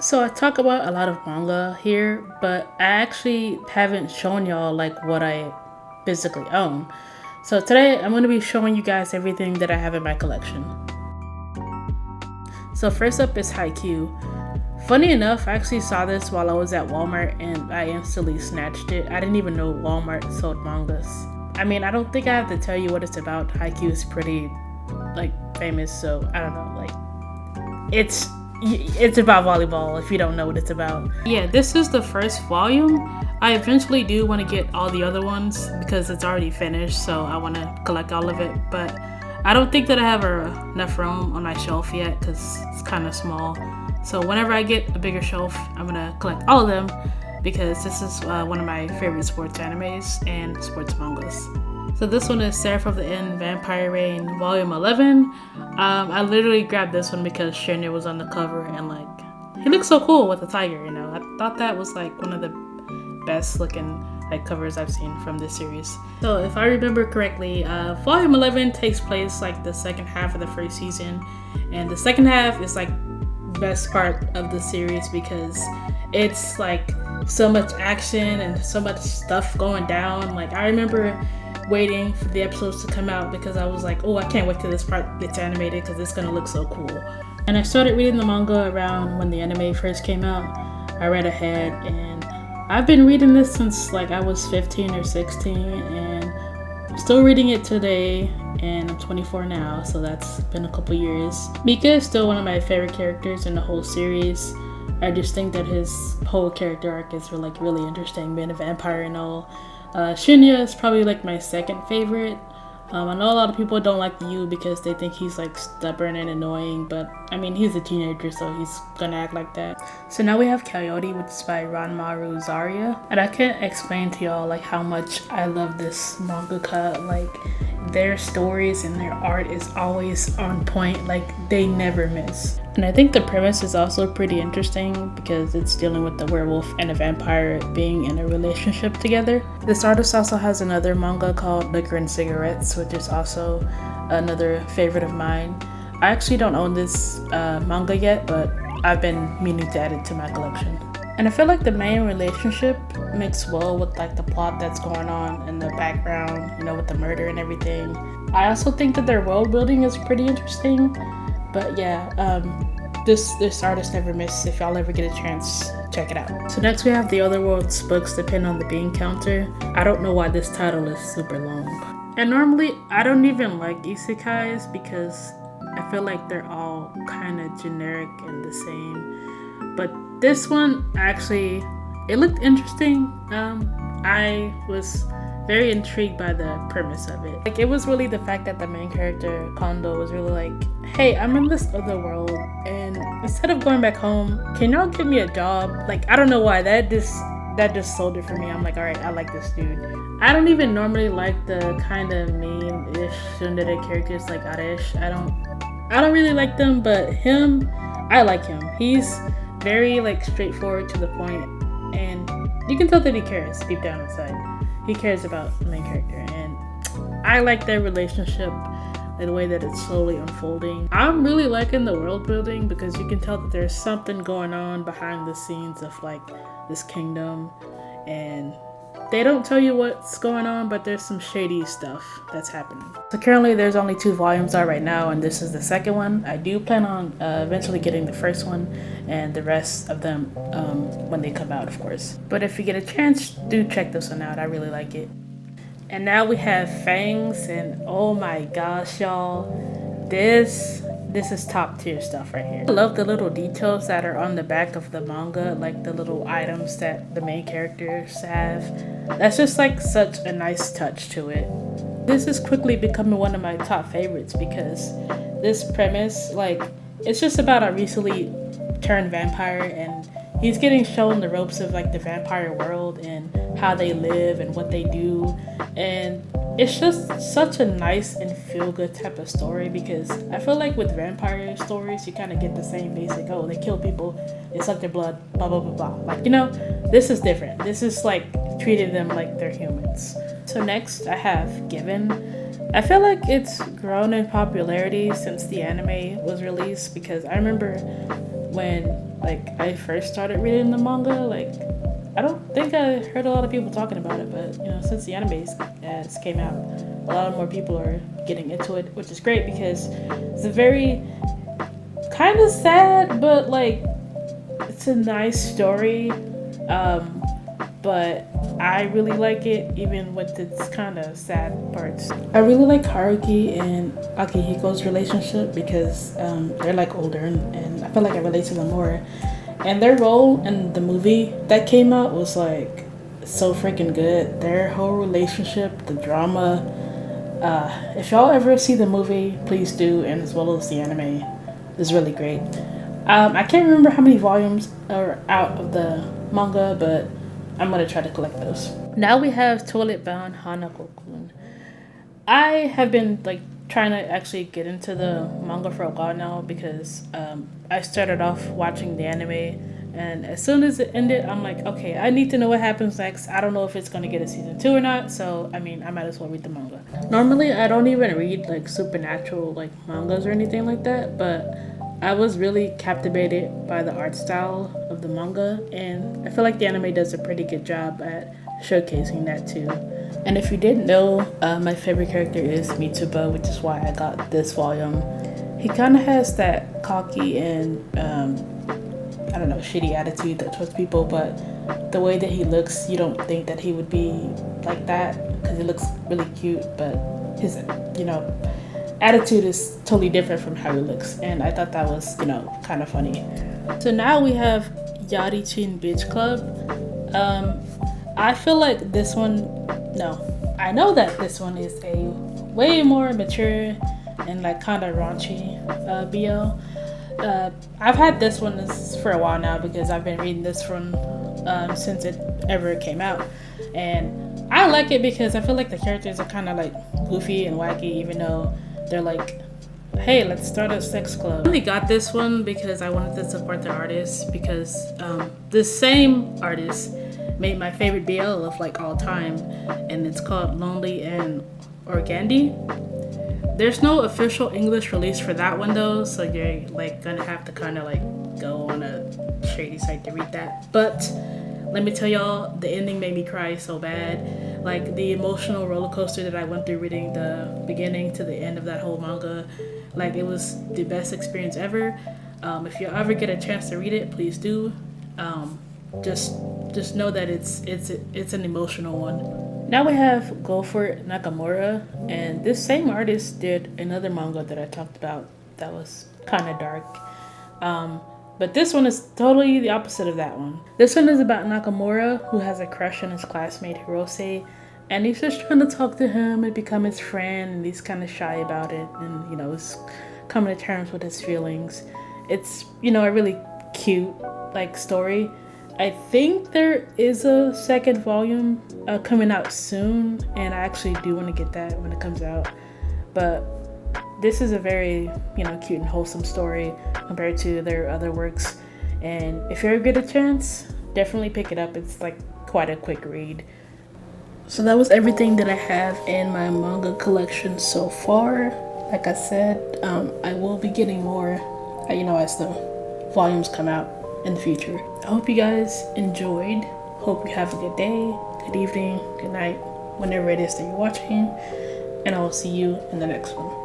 So I talk about a lot of manga here, but I actually haven't shown y'all like what I physically own. So today I'm going to be showing you guys everything that I have in my collection. So first up is Haikyuu. Funny enough, I actually saw this while I was at Walmart and I instantly snatched it. I didn't even know Walmart sold mangas. I mean, I don't think I have to tell you what it's about. Haikyuu is pretty like famous, so I don't know, like it's about volleyball if you don't know what it's about. Yeah, this is the first volume. I eventually do want to get all the other ones because it's already finished, so I want to collect all of it, but I don't think that I have enough room on my shelf yet because it's kind of small. So whenever I get a bigger shelf, I'm gonna collect all of them because this is one of my favorite sports animes and sports mangas. So this one is Seraph of the End Vampire Reign Volume 11. I literally grabbed this one because Shinya was on the cover and like he looks so cool with the tiger, you know. I thought that was like one of the best looking like covers I've seen from this series. So if I remember correctly, Volume 11 takes place like the second half of the first season, and the second half is like best part of the series because it's like so much action and so much stuff going down. Like I remember waiting for the episodes to come out because I was like, oh, I can't wait till this part gets animated because it's gonna look so cool. And I started reading the manga around when the anime first came out. I read ahead and I've been reading this since like I was 15 or 16 and I'm still reading it today, and I'm 24 now, so that's been a couple years. Mika is still one of my favorite characters in the whole series. I just think that his whole character arc is like really interesting, being a vampire and all. Shinya is probably like my second favorite. I know a lot of people don't like Yu because they think he's like stubborn and annoying, but I mean he's a teenager, so he's gonna act like that. So now we have Coyote, which is by Ranmaru Zarya, and I can't explain to y'all like how much I love this mangaka. Like their stories and their art is always on point, like they never miss. And I think the premise is also pretty interesting because it's dealing with the werewolf and a vampire being in a relationship together. This artist also has another manga called Liquor and Cigarettes, which is also another favorite of mine. I actually don't own this manga yet, but I've been meaning to add it to my collection. And I feel like the main relationship mixed well with like the plot that's going on in the background, you know, with the murder and everything. I also think that their world building is pretty interesting. But yeah, this artist never misses. If y'all ever get a chance, check it out. So next we have The Other World's books depend on the bean counter. I don't know why this title is super long. And normally I don't even like isekais because I feel like they're all kind of generic and the same. But this one actually, it looked interesting. I was very intrigued by the premise of it. Like it was really the fact that the main character Kondo was really like, hey, I'm in this other world and instead of going back home, can y'all give me a job? Like I don't know why that just sold it for me. I'm like, all right, I like this dude. I don't even normally like the kind of meme-ish tsundere characters like Aresh. I don't really like them, but him, I like him. He's very like straightforward to the point, and you can tell that he cares deep down inside. He cares about the main character, and I like their relationship and the way that it's slowly unfolding. I'm really liking the world building because you can tell that there's something going on behind the scenes of like this kingdom, and they don't tell you what's going on, but there's some shady stuff that's happening. So currently there's only 2 volumes out right now, and this is the second one. I do plan on eventually getting the first one and the rest of them when they come out, of course. But if you get a chance, do check this one out. I really like it. And now we have Fangs, and oh my gosh, y'all, this is top tier stuff right here. I love the little details that are on the back of the manga, like the little items that the main characters have. That's just like such a nice touch to it. This is quickly becoming one of my top favorites because this premise, like, it's just about a recently turned vampire, and he's getting shown the ropes of like the vampire world and how they live and what they do, and it's just such a nice and feel-good type of story because I feel like with vampire stories you kind of get the same basic, oh, they kill people, they suck their blood, blah blah blah blah. Like, you know, this is different. This is like treating them like they're humans. So next I have Given. I feel like it's grown in popularity since the anime was released because I remember when like I first started reading the manga. Like I don't think I heard a lot of people talking about it, but you know, since the anime has came out, a lot more people are getting into it, which is great because it's a very kind of sad, but like it's a nice story. But I really like it, even with its kind of sad parts. I really like Haruki and Akihiko's relationship because they're like older, and I feel like I relate to them more. And their role in the movie that came out was like so freaking good. Their whole relationship, the drama. If y'all ever see the movie, please do, and as well as the anime, it's really great. I can't remember how many volumes are out of the manga, but I'm gonna try to collect those. Now we have Toilet Bound Hanako-kun. I have been like trying to actually get into the manga for a while now because I started off watching the anime, and as soon as it ended, I'm like, okay, I need to know what happens next. I don't know if it's gonna get a season 2 or not, so I mean, I might as well read the manga. Normally, I don't even read like supernatural like mangas or anything like that, but I was really captivated by the art style of the manga, and I feel like the anime does a pretty good job at showcasing that too. And if you didn't know, my favorite character is Mitsuba, which is why I got this volume. He kind of has that cocky and, I don't know, shitty attitude towards people, but the way that he looks, you don't think that he would be like that because he looks really cute, but his, you know, attitude is totally different from how he looks, and I thought that was, you know, kind of funny. So now we have Yarichin Beach Club. I feel like this one, no, I know that this one is a way more mature and like kind of raunchy BL. I've had this one for a while now because I've been reading this from since it ever came out, and I like it because I feel like the characters are kind of like goofy and wacky, even though they're like, hey, let's start a sex club. I only got this one because I wanted to support the artist, because the same artist made my favorite BL of like all time, and it's called Lonely and Organdy. There's no official English release for that one though, so you're like gonna have to kind of like go on a shady site to read that. But let me tell y'all, the ending made me cry so bad. Like the emotional roller coaster that I went through reading the beginning to the end of that whole manga, like it was the best experience ever. If you ever get a chance to read it, please do. Just know that it's an emotional one. Now we have Go For It Nakamura, and this same artist did another manga that I talked about that was kind of dark. But this one is totally the opposite of that one. This one is about Nakamura, who has a crush on his classmate Hirose, and he's just trying to talk to him and become his friend, and he's kind of shy about it, and you know, is coming to terms with his feelings. It's, you know, a really cute like story. I think there is a second volume coming out soon, and I actually do want to get that when it comes out. But this is a very, you know, cute and wholesome story compared to their other works. And if you ever get a chance, definitely pick it up. It's like quite a quick read. So that was everything that I have in my manga collection so far. Like I said, I will be getting more, you know, as the volumes come out in the future. I hope you guys enjoyed. Hope you have a good day, good evening, good night, whenever it is that you're watching. And I will see you in the next one.